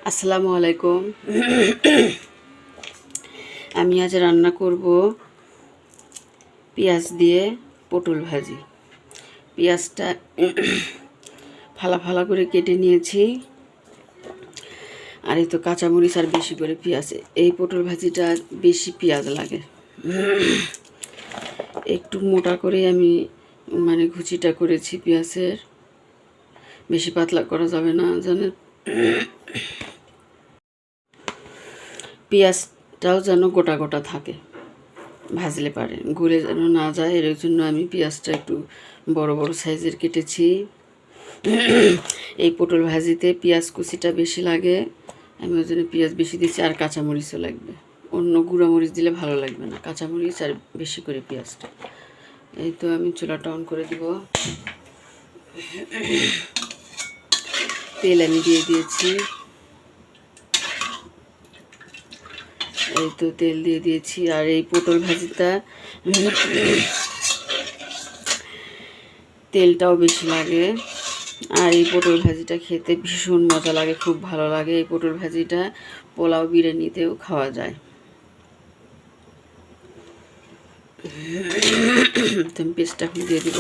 আসসালামু আলাইকুম। আমি আজ রান্না করব পেঁয়াজ দিয়ে পটল ভাজি। পেঁয়াজটা ফালা ফালা করে কেটে নিয়েছি, আর এই তো কাঁচামরিচ আর বেশি করে পেঁয়াজ। এই পটল ভাজিটা বেশি পেঁয়াজ লাগে, একটু মোটা করে আমি ঘুচিটা করেছি পেঁয়াজের, বেশি পাতলা করা যাবে না জানেন। পেঁয়াজটাও যেন গোটা গোটা থাকে, ভাজলে পারে গলে যেন না যায়, এর জন্য আমি পেঁয়াজটা একটু বড় বড় সাইজের কেটেছি। এই পটল ভাজিতে পেঁয়াজ কুচিটা বেশি লাগে, আমি ওই জন্য পেঁয়াজ বেশি দিচ্ছি। আর কাঁচামরিচও লাগবে, অন্য গুঁড়ামরিচ দিলে ভালো লাগবে না, কাঁচামরিচ আর বেশি করে পেঁয়াজটা। এই তো আমি চুলাটা অন করে দিব। তেল আমি দিয়ে দিয়েছি, এই তো তেল দিয়ে দিয়েছি। আর এই পটল ভাজিটা তেলটাও বেশি লাগে, আর এই পটল ভাজিটা খেতে ভীষণ মজা লাগে, খুব ভালো লাগে। এই পটল ভাজিটা পোলাও বিরিয়ানিতেও খাওয়া যায়। আমি পেস্টটা এখন দিয়ে দিব।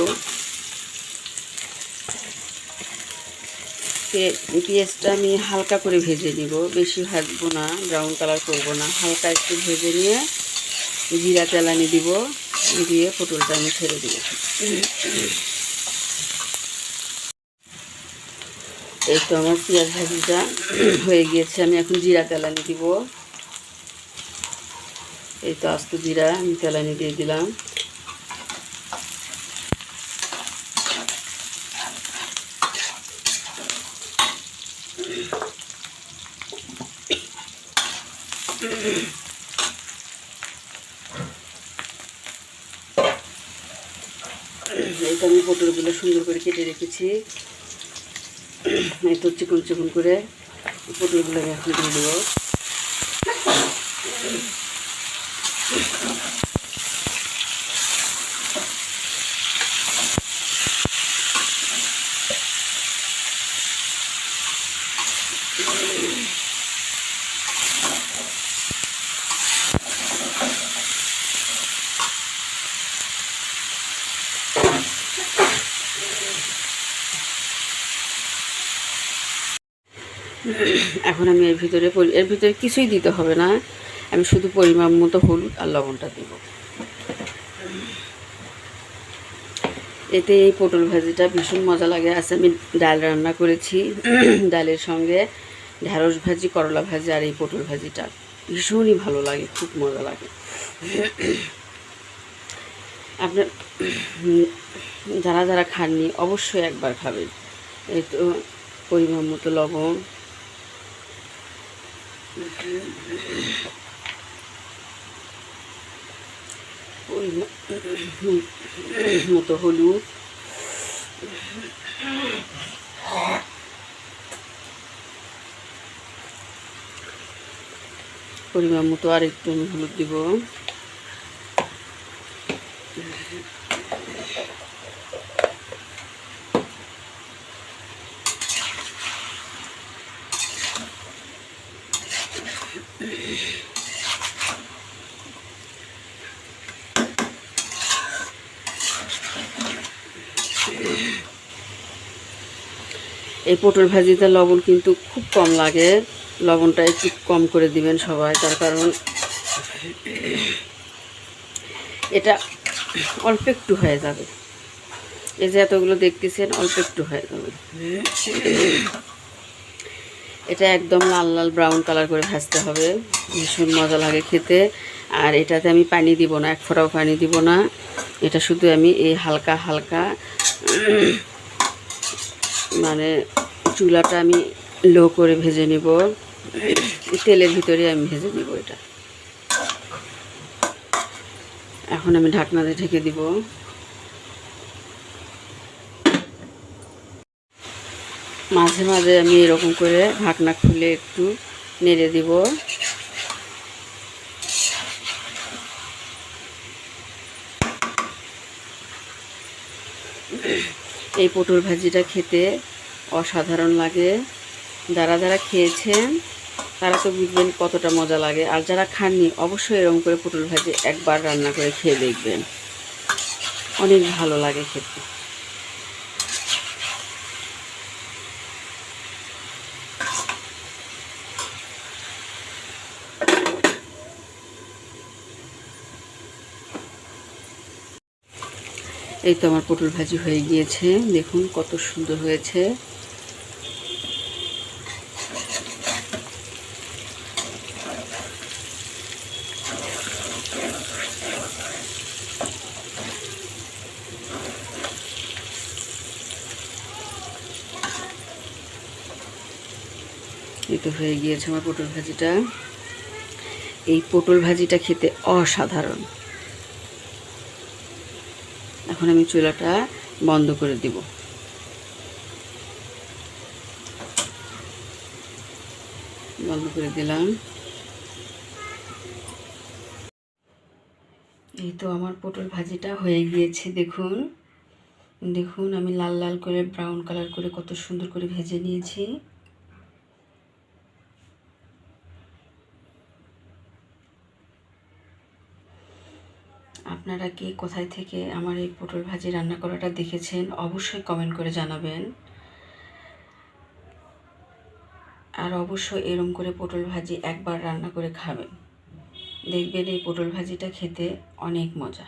পেঁয়াজটা আমি হালকা করে ভেজে নিব, বেশি ভাজবো না, ব্রাউন কালার করবো না, হালকা একটু ভেজে নিয়ে জিরা তেলানি দিব, দিয়ে পটলটা আমি ছেড়ে দিব। এই তো আমার পেঁয়াজ ভাজিটা হয়ে গিয়েছে, আমি এখন জিরা তেলানি দিব। এই তো আস্ত জিরা আমি তেলানি দিয়ে দিলাম। এই তো আমি পটলগুলো সুন্দর করে কেটে রেখেছি, এই তো চিকন চিকন করে পটলগুলো এখন দিয়ে দেবো। এখন আমি এর ভিতরে কিছুই দিতে হবে না, আমি শুধু পরিমাণ মতো হলুদ আর লবণটা দেব। এতে এই পটল ভাজিটা ভীষণ মজা লাগে। আজকে আমি ডাল রান্না করেছি, ডালের সঙ্গে ঢ্যাঁড়স ভাজি, করলা ভাজি আর এই পটল ভাজিটা ভীষণই ভালো লাগে, খুব মজা লাগে। আপনার যারা যারা খাননি অবশ্যই একবার খাবেন। এই তো পরিমাণ মতো লবণ, মতো হলুদ, পরিমাণ মতো আর একটু হলুদ দিব। এই পটল ভাজিতে লবণ কিন্তু খুব কম লাগে, লবণটা একটু কম করে দিবেন সবাই, তার কারণ এটা অল্প একটু হয়ে যাবে। এই যে এতগুলো দেখতেছেন, অল্প একটু হয়ে যাবে। এটা একদম লাল লাল ব্রাউন কালার করে ভাজতে হবে, ভীষণ মজা লাগে খেতে। আর এটাতে আমি পানি দিব না, এক ফোঁটাও পানি দিব না, এটা শুধু আমি এই হালকা হালকা চুলাটা আমি লো করে ভেজে নিব, তেলের ভিতরে আমি ভেজে নিব এটা। এখন আমি ঢাকনা দিয়ে ঢেকে দিব। মাঝে মাঝে আমি এরকম করে ঢাকনা খুলে একটু নেড়ে দিব। এই পটল ভাজিটা খেতে অসাধারণ লাগে, যারা যারা খেয়েছেন তারা তো বুঝবেন কতটা মজা লাগে, আর যারা খাননি অবশ্যই এরকম করে পটল ভাজি একবার রান্না করে খেয়ে দেখবেন, অনেক ভালো লাগে খেতে। এই তো আমার পটল ভাজি হয়ে গিয়েছে, দেখুন কত সুন্দর হয়েছে। এই তো হয়ে গিয়েছে আমার পটল ভাজিটা। এই পটল ভাজিটা খেতে অসাধারণ। এখন আমি চুলাটা বন্ধ করে দিব। বন্ধ করে দিলাম। এই তো আমার পটল ভাজিটা হয়ে গিয়েছে, দেখুন দেখুন আমি লাল লাল করে ব্রাউন কালার করে কত সুন্দর করে ভেজে নিয়েছি। আপনারা কি কোথায় থেকে আমার এই পটল ভাজি রান্না করাটা দেখেছেন অবশ্যই কমেন্ট করে জানাবেন। আর অবশ্যই এরম করে পটল ভাজি একবার রান্না করে খাবেন, দেখবেন এই পটল ভাজিটা খেতে অনেক মজা।